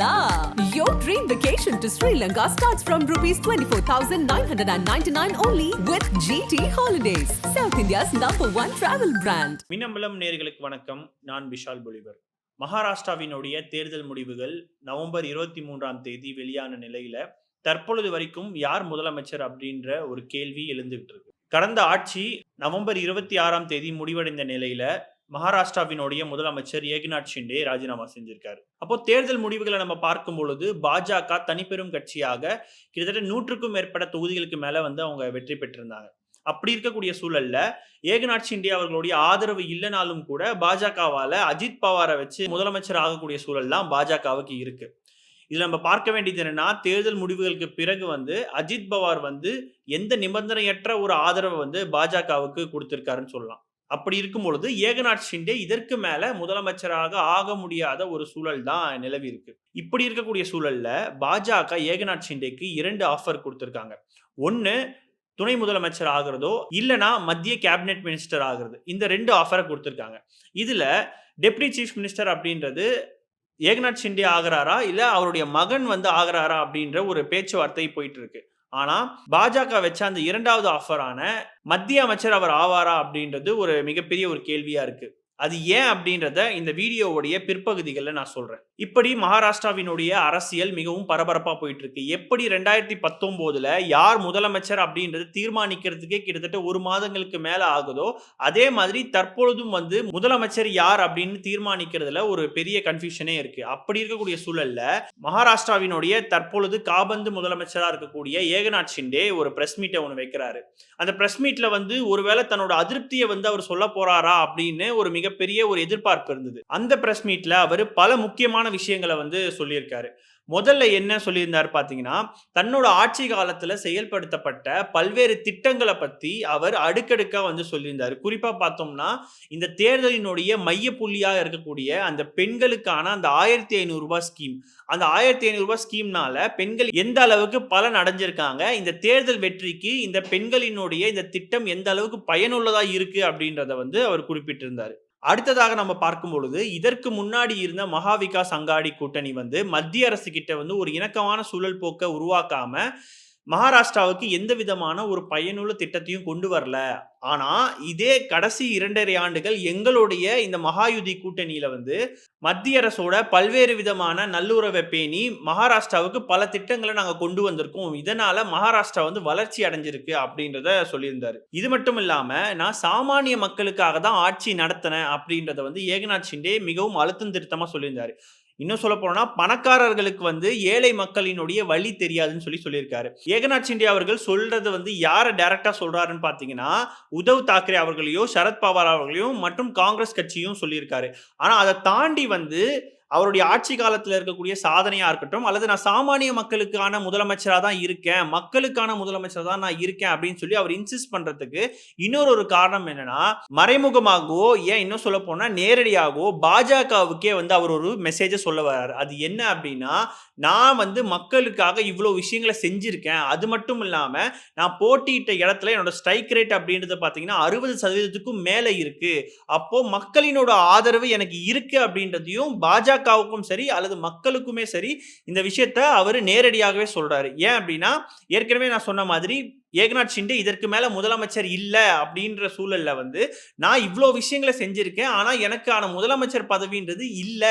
la! Your dream vacation to Sri Lanka starts from rupees 24,999 only with GT Holidays, South India's #1 travel brand. Minnambalam நேயர்களுக்கு வணக்கம். நான் விஷால் பொலிவர். மகாராஷ்டிராவினுடைய தேர்தல் முடிவுகள் November 23ஆம் தேதி வெளியான நிலையில தற்பொழுது வரைக்கும் யார் முதலமைச்சர் அப்படின்ற ஒரு கேள்வி எழுந்துகிட்டு இருக்கு. கடந்த ஆட்சி நவம்பர் 26ஆம் தேதி முடிவடைந்த நிலையில மகாராஷ்டிராவினுடைய முதலமைச்சர் ஏக்நாத் ஷிண்டே ராஜினாமா செஞ்சிருக்காரு. அப்போ தேர்தல் முடிவுகளை நம்ம பார்க்கும் பொழுது பாஜக தனிப்பெரும் கட்சியாக கிட்டத்தட்ட 100க்கும் மேற்பட்ட தொகுதிகளுக்கு மேல அவங்க வெற்றி பெற்றிருந்தாங்க. அப்படி இருக்கக்கூடிய சூழல்ல ஏக்நாத் ஷிண்டே அவர்களுடைய ஆதரவு இல்லைனாலும் கூட பாஜகவால அஜித் பவாரை வச்சு முதலமைச்சர் ஆகக்கூடிய சூழல் தான் பாஜகவுக்கு இருக்கு. இதுல நம்ம பார்க்க வேண்டியது என்னன்னா, தேர்தல் முடிவுகளுக்கு பிறகு அஜித் பவார் எந்த நிபந்தனையற்ற ஒரு ஆதரவை பாஜகவுக்கு கொடுத்திருக்காருன்னு சொல்லலாம். அப்படி இருக்கும் பொழுது ஏக்நாத் ஷிண்டே இதற்கு மேல முதலமைச்சராக ஆக முடியாத ஒரு சூழல் தான் நிலவி இருக்கு. இப்படி இருக்கக்கூடிய சூழல்ல பாஜக ஏக்நாத் ஷிண்டேக்கு 2 ஆஃபர் கொடுத்திருக்காங்க. ஒன்னு துணை முதலமைச்சர் ஆகிறதோ இல்லனா மத்திய கேபினெட் மினிஸ்டர் ஆகிறது. இந்த 2 ஆஃபரை கொடுத்திருக்காங்க. இதுல டெப்யூட்டி சீஃப் மினிஸ்டர் அப்படின்றது ஏக்நாத் ஷிண்டே ஆகிறாரா இல்ல அவருடைய மகன் ஆகிறாரா அப்படின்ற ஒரு பேச்சுவார்த்தை போயிட்டு இருக்கு. ஆனா பாஜக வச்ச அந்த 2வது ஆஃபரான மத்திய அமைச்சர் அவர் ஆவாரா அப்படின்றது ஒரு மிகப்பெரிய ஒரு கேள்வியா இருக்கு. அது ஏன் அப்படின்றத இந்த வீடியோவுடைய பிற்பகுதிகளில் நான் சொல்றேன். இப்படி மகாராஷ்டிராவினுடைய அரசியல் மிகவும் பரபரப்பா போயிட்டு இருக்கு. எப்படி 2019ல யார் முதலமைச்சர் அப்படின்றது தீர்மானிக்கிறதுக்கே கிட்டத்தட்ட 1 மாதங்களுக்கு மேல ஆகுதோ, அதே மாதிரி தற்பொழுதும் முதலமைச்சர் யார் அப்படின்னு தீர்மானிக்கிறதுல ஒரு பெரிய கன்ஃபியூஷனே இருக்கு. அப்படி இருக்கக்கூடிய சூழல்ல மகாராஷ்டிராவினுடைய தற்பொழுது காபந்து முதலமைச்சரா இருக்கக்கூடிய ஏக்நாத் ஷிண்டே ஒரு பிரஸ் மீட்டை ஒன்று வைக்கிறாரு. அந்த பிரஸ் மீட்ல ஒருவேளை தன்னோட அதிருப்தியை அவர் சொல்ல போறாரா அப்படின்னு ஒரு மிகப்பெரிய ஒரு எதிர்பார்ப்பு இருந்தது. அந்த பிரஸ் மீட்ல அவர் பல முக்கியமான விஷயங்களை சொல்லியிருக்காரு. முதல்ல என்ன சொல்லியிருந்தார் பாத்தீங்கன்னா, தன்னோட ஆட்சி காலத்துல செயல்படுத்தப்பட்ட பல்வேறு திட்டங்களை பத்தி அவர் அடுக்கடுக்கா சொல்லியிருந்தார். குறிப்பா பார்த்தோம்னா, இந்த தேர்தலினுடைய மைய புள்ளியா இருக்கக்கூடிய அந்த பெண்களுக்கான அந்த 1500 ரூபாய் ஸ்கீம், அந்த 1500 ரூபாய் ஸ்கீம்னால பெண்கள் எந்த அளவுக்கு பலன் அடைஞ்சிருக்காங்க, இந்த தேர்தல் வெற்றிக்கு இந்த பெண்களினுடைய இந்த திட்டம் எந்த அளவுக்கு பயனுள்ளதா இருக்கு அப்படின்றத அவர் குறிப்பிட்டிருந்தார். அடுத்ததாக நம்ம பார்க்கும் பொழுது இதற்கு முன்னாடி இருந்த மகா விகாஸ் அகாடி கூட்டணி மத்திய அரசு கிட்ட ஒரு இணக்கமான சூழல் போக்க உருவாக்காம மகாராஷ்டிராவுக்கு எந்த விதமான ஒரு பயனுள்ள திட்டத்தையும் கொண்டு வரல. ஆனா இதே கடைசி 2.5 ஆண்டுகள் எங்களுடைய இந்த மகாயுதி கூட்டணியில மத்திய அரசோட பல்வேறு விதமான நல்லுறவை பேணி மகாராஷ்டிராவுக்கு பல திட்டங்களை நாங்க கொண்டு வந்திருக்கோம். இதனால மகாராஷ்டிரா வளர்ச்சி அடைஞ்சிருக்கு அப்படின்றத சொல்லியிருந்தாரு. இது மட்டும் இல்லாம நான் சாமானிய மக்களுக்காக தான் ஆட்சி நடத்தினேன் அப்படின்றத ஏக்நாத் ஷிண்டே மிகவும் அழுத்தம் திருத்தமா சொல்லியிருந்தாரு. இன்னும் சொல்ல போனா பணக்காரர்களுக்கு ஏழை மக்களினுடைய வழி தெரியாதுன்னு சொல்லியிருக்காரு. ஏக்நாத் ஷிண்டே அவர்கள் சொல்றது யாரை டைரக்டா சொல்றாருன்னு பாத்தீங்கன்னா, உத்தவ் தாக்கரே அவர்களையும் சரத் பவார் அவர்களையும் மற்றும் காங்கிரஸ் கட்சியும் சொல்லியிருக்காரு. ஆனா அதை தாண்டி அவருடைய ஆட்சி காலத்தில் இருக்கக்கூடிய சாதனையா இருக்கட்டும், அல்லது நான் சாமானிய மக்களுக்கான முதலமைச்சரா தான் இருக்கேன், மக்களுக்கான முதலமைச்சரா தான் நான் இருக்கேன் அப்படின்னு அவர் இன்சிஸ்ட் பண்றதுக்கு இன்னொரு காரணம் என்னன்னா, மறைமுகமாகவோ ஏன் இன்னும் சொல்ல போனா நேரடியாகவோ பாஜகவுக்கே அவர் ஒரு மெசேஜ் சொல்ல வர்றாரு. அது என்ன அப்படின்னா, நான் மக்களுக்காக இவ்வளவு விஷயங்களை செஞ்சிருக்கேன், அது மட்டும் இல்லாம நான் போட்டியிட்ட இடத்துல என்னோட ஸ்ட்ரைக் ரேட் அப்படின்றது பாத்தீங்கன்னா 60%க்கும் மேல இருக்கு. அப்போ மக்களினோட ஆதரவு எனக்கு இருக்கு அப்படின்றதையும் பாஜகவுக்கும் சரி அல்லது மக்களுக்குமே சரி இந்த விஷயத்தை அவர் நேரடியாகவே சொல்றாரு. ஏன் அப்படின்னா, ஏற்கனவே நான் சொன்ன மாதிரி ஏக்நாத் ஷிண்டே இதற்கு மேல முதலமைச்சர் இல்ல அப்படின்ற சூழல்ல நான் இவ்வளோ விஷயங்களை செஞ்சிருக்கேன், ஆனா எனக்கான முதலமைச்சர் பதவின்றது இல்ல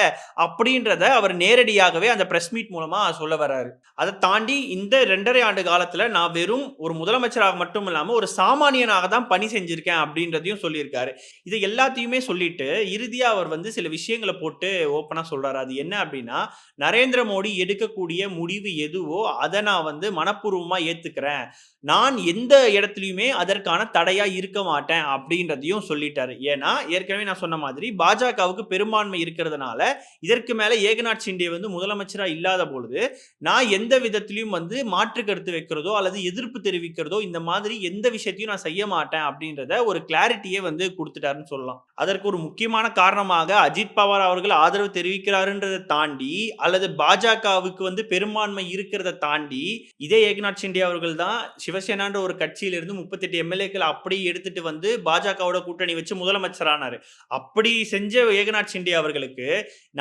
அப்படின்றத அவர் நேரடியாகவே அந்த பிரஸ் மீட் மூலமா சொல்ல வர்றாரு. அதை தாண்டி இந்த 2.5 ஆண்டு காலத்துல நான் வெறும் ஒரு முதலமைச்சராக மட்டும் இல்லாம ஒரு சாமானியனாக தான் பணி செஞ்சிருக்கேன் அப்படின்றதையும் சொல்லியிருக்காரு. இதை எல்லாத்தையுமே சொல்லிட்டு இறுதியா அவர் சில விஷயங்களை போட்டு ஓப்பனா சொல்றாரு. அது என்ன அப்படின்னா, நரேந்திர மோடி எடுக்கக்கூடிய முடிவு எதுவோ அதை நான் மனப்பூர்வமா ஏத்துக்கிறேன், நான் எந்த இடத்துலயுமே அதற்கான தடையா இருக்க மாட்டேன் அப்படின்றதையும் சொல்லிட்டாரு. ஏன்னா ஏற்கனவே நான் சொன்ன மாதிரி பாஜகவுக்கு பெரும்பான்மை இருக்கிறதுனால இதற்கு மேல ஏக்நாத் ஷிண்டே முதலமைச்சரா இல்லாத பொழுது நான் எந்த விதத்திலையும் மாற்று கருத்து வைக்கிறதோ அல்லது எதிர்ப்பு தெரிவிக்கிறதோ இந்த மாதிரி எந்த விஷயத்தையும் நான் செய்ய மாட்டேன் அப்படின்றத ஒரு கிளாரிட்டியே கொடுத்துட்டாருன்னு சொல்லலாம். அதற்கு ஒரு முக்கியமான காரணமாக அஜித் பவார் அவர்கள் ஆதரவு தெரிவிக்கிறாருன்றதை தாண்டி அல்லது பாஜகவுக்கு பெரும்பான்மை இருக்கிறத தாண்டி இதே ஏக்நாத் ஷிண்டே அவர்கள் தான் சிவசேனா சிவசேனான்ற ஒரு கட்சியிலிருந்து 38 எம்எல்ஏக்கள் அப்படி எடுத்துட்டு வந்து பாஜகவோட கூட்டணி வச்சு முதலமைச்சரானாரு. அப்படி செஞ்ச ஏகநாத் ஷிண்டே அவர்களுக்கு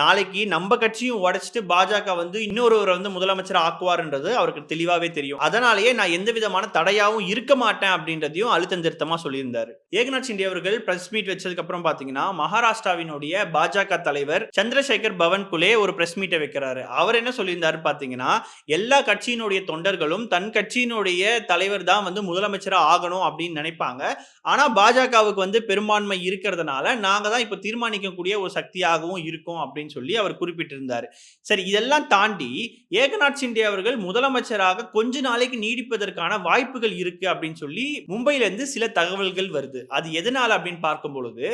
நாளைக்கு நம்ம கட்சியும் உடைச்சிட்டு பாஜக வந்து இன்னொருவரை வந்து முதலமைச்சர் ஆக்குவார்ன்றது அவருக்கு தெளிவாவே தெரியும். அதனாலேயே நான் எந்த விதமான தடையாவும் இருக்க மாட்டேன் அப்படின்றதையும் அழுத்தம் திருத்தமா சொல்லியிருந்தாரு. ஏகநாத் ஷிண்டே அவர்கள் பிரஸ் மீட் வச்சதுக்கு அப்புறம் பாத்தீங்கன்னா மகாராஷ்டிராவினுடைய பாஜக தலைவர் சந்திரசேகர் பவன்குலே ஒரு பிரஸ் மீட்டை வைக்கிறாரு. அவர் என்ன சொல்லியிருந்தாரு பாத்தீங்கன்னா, எல்லா கட்சியினுடைய தொண்டர்களும் தன் கட்சியினுடைய தலைவர் தான் வந்து முதலமைச்சரா ஆகணும் அப்படின்னு நினைப்பாங்க. ஆனா பாஜகவுக்கு வந்து பெரும்பான்மை இருக்கிறதுனால நாங்க தான் இப்ப தீர்மானிக்கக்கூடிய ஒரு சக்தியாகவும் இருக்கும் அப்படின்னு சொல்லி அவர் குறிப்பிட்டிருந்தாரு. சரி, இதெல்லாம் தாண்டி ஏகநாத் ஷிண்டே அவர்கள் முதலமைச்சராக கொஞ்ச நாளைக்கு நீடிப்பதற்கான வாய்ப்புகள் இருக்கு அப்படின்னு சொல்லி மும்பையில இருந்து சில தகவல்கள் வருது. அது எதனால அப்படின்னு பார்க்கும் பொழுது,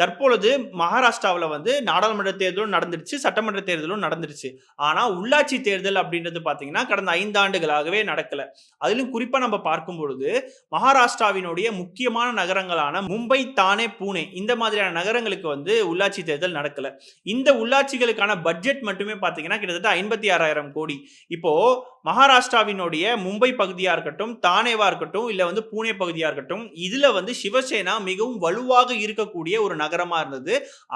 தற்பொழுது மகாராஷ்டிராவில் வந்து நாடாளுமன்ற தேர்தலும் நடந்துருச்சு, சட்டமன்ற தேர்தலும் நடந்துருச்சு. ஆனா உள்ளாட்சி தேர்தல் அப்படின்றது பாத்தீங்கன்னா கடந்த 5 ஆண்டுகளாகவே நடக்கல. அதிலும் குறிப்பா நம்ம பார்க்கும் பொழுது மகாராஷ்டிராவினுடைய முக்கியமான நகரங்களான மும்பை, தானே, பூனே இந்த மாதிரியான நகரங்களுக்கு வந்து உள்ளாட்சி தேர்தல் நடக்கல. இந்த உள்ளாட்சிகளுக்கான பட்ஜெட் மட்டுமே பாத்தீங்கன்னா கிட்டத்தட்ட 56,000 கோடி. இப்போ மகாராஷ்டிராவினுடைய மும்பை பகுதியா இருக்கட்டும், தானேவா இருக்கட்டும், இல்ல வந்து பூனே பகுதியா இருக்கட்டும், இதுல வந்து சிவசேனா மிகவும் வலுவாக இருக்கக்கூடிய ஒரு நகரமா இருந்தது.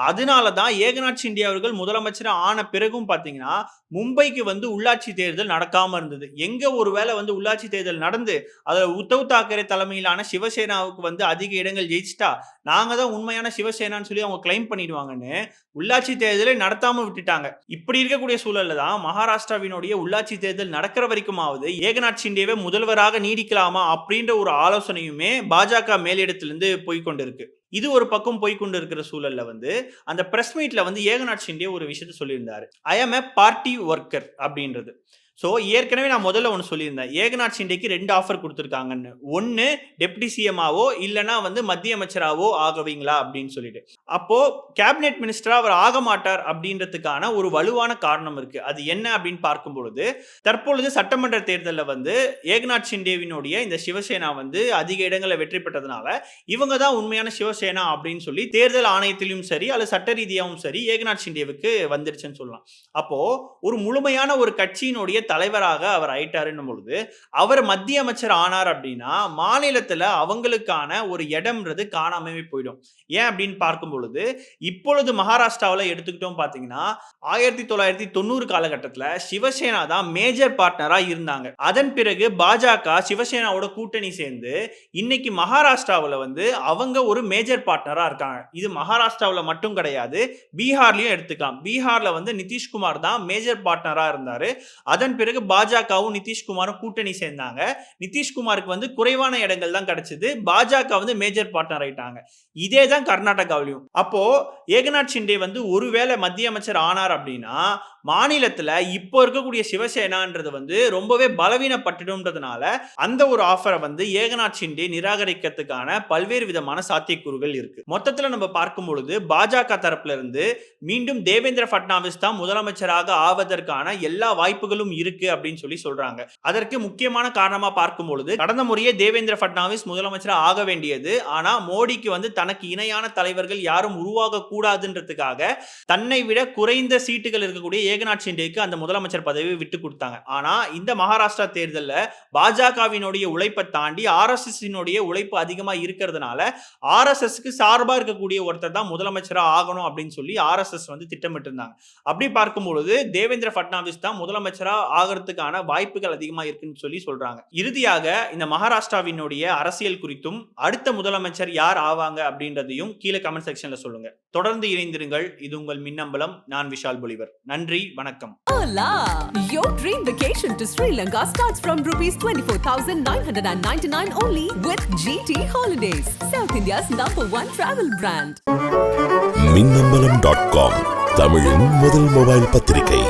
அதனாலதான் ஏகநாத் ஷிண்டே அவர்கள் முதலமைச்சர் ஆன பிறகும் பாத்தீங்கன்னா மும்பைக்கு வந்து உள்ளாட்சி தேர்தல் நடக்காம இருந்தது. எங்க ஒருவேளை வந்து உள்ளாட்சி தேர்தல் நடந்து அதுல உத்தவ் தாக்கரே தலைமையிலான சிவசேனாவுக்கு வந்து அதிக இடங்கள் ஜெயிச்சிட்டா நாங்க தான் உண்மையான சிவசேனான்னு சொல்லி அவங்க கிளைம் பண்ணிடுவாங்கன்னு உள்ளாட்சி தேர்தலை நடத்தாம விட்டுட்டாங்க. இப்படி இருக்கக்கூடிய சூழல்ல தான் மகாராஷ்டிராவினுடைய உள்ளாட்சி தேர்தல் நடக்கிற வரைக்குமாவது ஏகநாத் ஷிண்டேவை முதல்வராக நீடிக்கலாமா அப்படின்ற ஒரு ஆலோசனையுமே பாஜக மேலிடத்திலிருந்து போய்கொண்டிருக்கு. இது ஒரு பக்கம் போய்கொண்டு இருக்கிற சூழல்ல வந்து அந்த பிரஸ் மீட்ல வந்து ஏகநாத் ஷிண்டே ஒரு விஷயத்தை சொல்லியிருந்தாரு. ஐ ஆம் எ பார்ட்டி ஒர்க்கர் அப்படின்றது. ஸோ ஏற்கனவே நான் முதல்ல ஒன்று சொல்லியிருந்தேன், ஏகநாத் ஷிண்டேக்கு 2 ஆஃபர் கொடுத்துருக்காங்கன்னு. ஒன்று டெப்டி சிஎம்ஆவோ இல்லைனா வந்து மத்திய அமைச்சராவோ ஆகுவீங்களா அப்படின்னு சொல்லிட்டு. அப்போ கேபினெட் மினிஸ்டரா அவர் ஆக மாட்டார் அப்படின்றதுக்கான ஒரு வலுவான காரணம் இருக்கு. அது என்ன அப்படின்னு பார்க்கும் பொழுது, தற்பொழுது சட்டமன்ற தேர்தலில் வந்து ஏகநாத் ஷிண்டேவினுடைய இந்த சிவசேனா வந்து அதிக இடங்களை வெற்றி பெற்றதுனால இவங்க தான் உண்மையான சிவசேனா அப்படின்னு சொல்லி தேர்தல் ஆணையத்திலும் சரி அல்லது சட்ட ரீதியாகவும் சரி ஏகநாத் ஷிண்டேவுக்கு வந்துருச்சுன்னு சொல்லலாம். அப்போ ஒரு முழுமையான ஒரு கட்சியினுடைய தலைவராக அவர் ஆயிட்டாருன்னும் பொழுது அவர் மத்திய அமைச்சர் ஆனார் அப்படின்னா மாநிலத்துல அவங்களுக்கான ஒரு இடம்ன்றது காணாமவே போயிடும். ஏன் அப்படின்னு பார்க்கும் பொழுது இப்பொழுது மகாராஷ்டிராவில் எடுத்துக்கிட்டோம் பாத்தீங்கன்னா 1990 காலகட்டத்தில் சிவசேனா தான் மேஜர் பார்ட்னரா இருந்தாங்க. அதன் பிறகு பாஜக சிவசேனாவோட கூட்டணி சேர்ந்து இன்னைக்கு மகாராஷ்டிராவில் வந்து அவங்க ஒரு மேஜர் பார்ட்னரா இருக்காங்க. இது மகாராஷ்டிராவில் மட்டும் கிடையாது, பீகார்லயும் எடுத்துக்கலாம். பீகார்ல வந்து நிதிஷ்குமார் தான் மேஜர் பார்ட்னரா இருந்தாரு. அதன் பிறகு பாஜகவும் நிதிஷ்குமாரும் கூட்டணி சேர்ந்தாங்க. நிதிஷ்குமாருக்கு வந்து குறைவான இடங்கள் தான் கிடைச்சது, பாஜக வந்து மேஜர் பார்ட்னர் ஆயிட்டாங்க. இதே தான் கர்நாடகாவிலும். அப்போ ஏகநாத் ஷிண்டே வந்து ஒருவேளை மத்திய அமைச்சர் ஆனார் அப்படின்னா மாநிலத்துல இப்போ இருக்கக்கூடிய சிவசேனான்றது வந்து ரொம்பவே பலவீனப்பட்டுடும்ன்றதுனால அந்த ஒரு ஆஃபரை வந்து ஏகநாத் ஷிண்டே நிராகரிக்கிறதுக்கான பல்வேறு விதமான சாத்தியக்கூறுகள் இருக்கு. மொத்தத்துல நம்ம பார்க்கும் பொழுது பாஜக தரப்புல இருந்து மீண்டும் தேவேந்திர பட்னாவிஸ் தான் முதலமைச்சராக ஆவதற்கான எல்லா வாய்ப்புகளும் இருக்கு அப்படின்னு சொல்லி சொல்றாங்க. அதற்கு முக்கியமான காரணமா பார்க்கும் பொழுது கடந்த முறையே தேவேந்திர பட்னாவிஸ் முதலமைச்சர் ஆக வேண்டியது, ஆனா மோடிக்கு வந்து தனக்கு இணையான தலைவர்கள் யாரும் உருவாக கூடாதுன்றதுக்காக தன்னை விட குறைந்த சீட்டுகள் இருக்கக்கூடிய ஏகநாத் ஷிண்டேக்கு அந்த முதலமைச்சர் பதவியை விட்டு கொடுத்தாங்க. ஆனா இந்த மகாராஷ்டிரா தேர்தலில் பாஜகவினுடைய உழைப்பை தாண்டி RSS உழைப்பு அதிகமா இருக்கிறதுனால RSSக்கு சார்பா இருக்கக்கூடிய ஒருத்தர் தான் முதலமைச்சரா ஆகணும் அப்படின்னு சொல்லி RSS வந்து திட்டமிட்டு இருந்தாங்க. அப்படி பார்க்கும்பொழுது தேவேந்திர பட்னாவிஸ் தான் முதலமைச்சரா ஆகிறதுக்கான வாய்ப்புகள் அதிகமா இருக்குன்னு சொல்லி சொல்றாங்க. இறுதியாக இந்த மகாராஷ்டிராவினுடைய அரசியல் குறித்தும் அடுத்த முதலமைச்சர் யார் ஆவாங்க அப்படின்றதையும் கீழே கமெண்ட் செக்ஷன்ல சொல்லுங்க. தொடர்ந்து இணைந்திருங்கள். இது உங்கள் மின்னம்பலம். நான் விஷால் பொலிவர். நன்றி, வணக்கம். Hola! Your dream vacation to Sri Lanka starts from rupees 24,999 only with GT Holidays, South India's #1 travel brand. மின்னம்பலம்.com தமிழின் முதல் மொபைல் பத்திரிகை.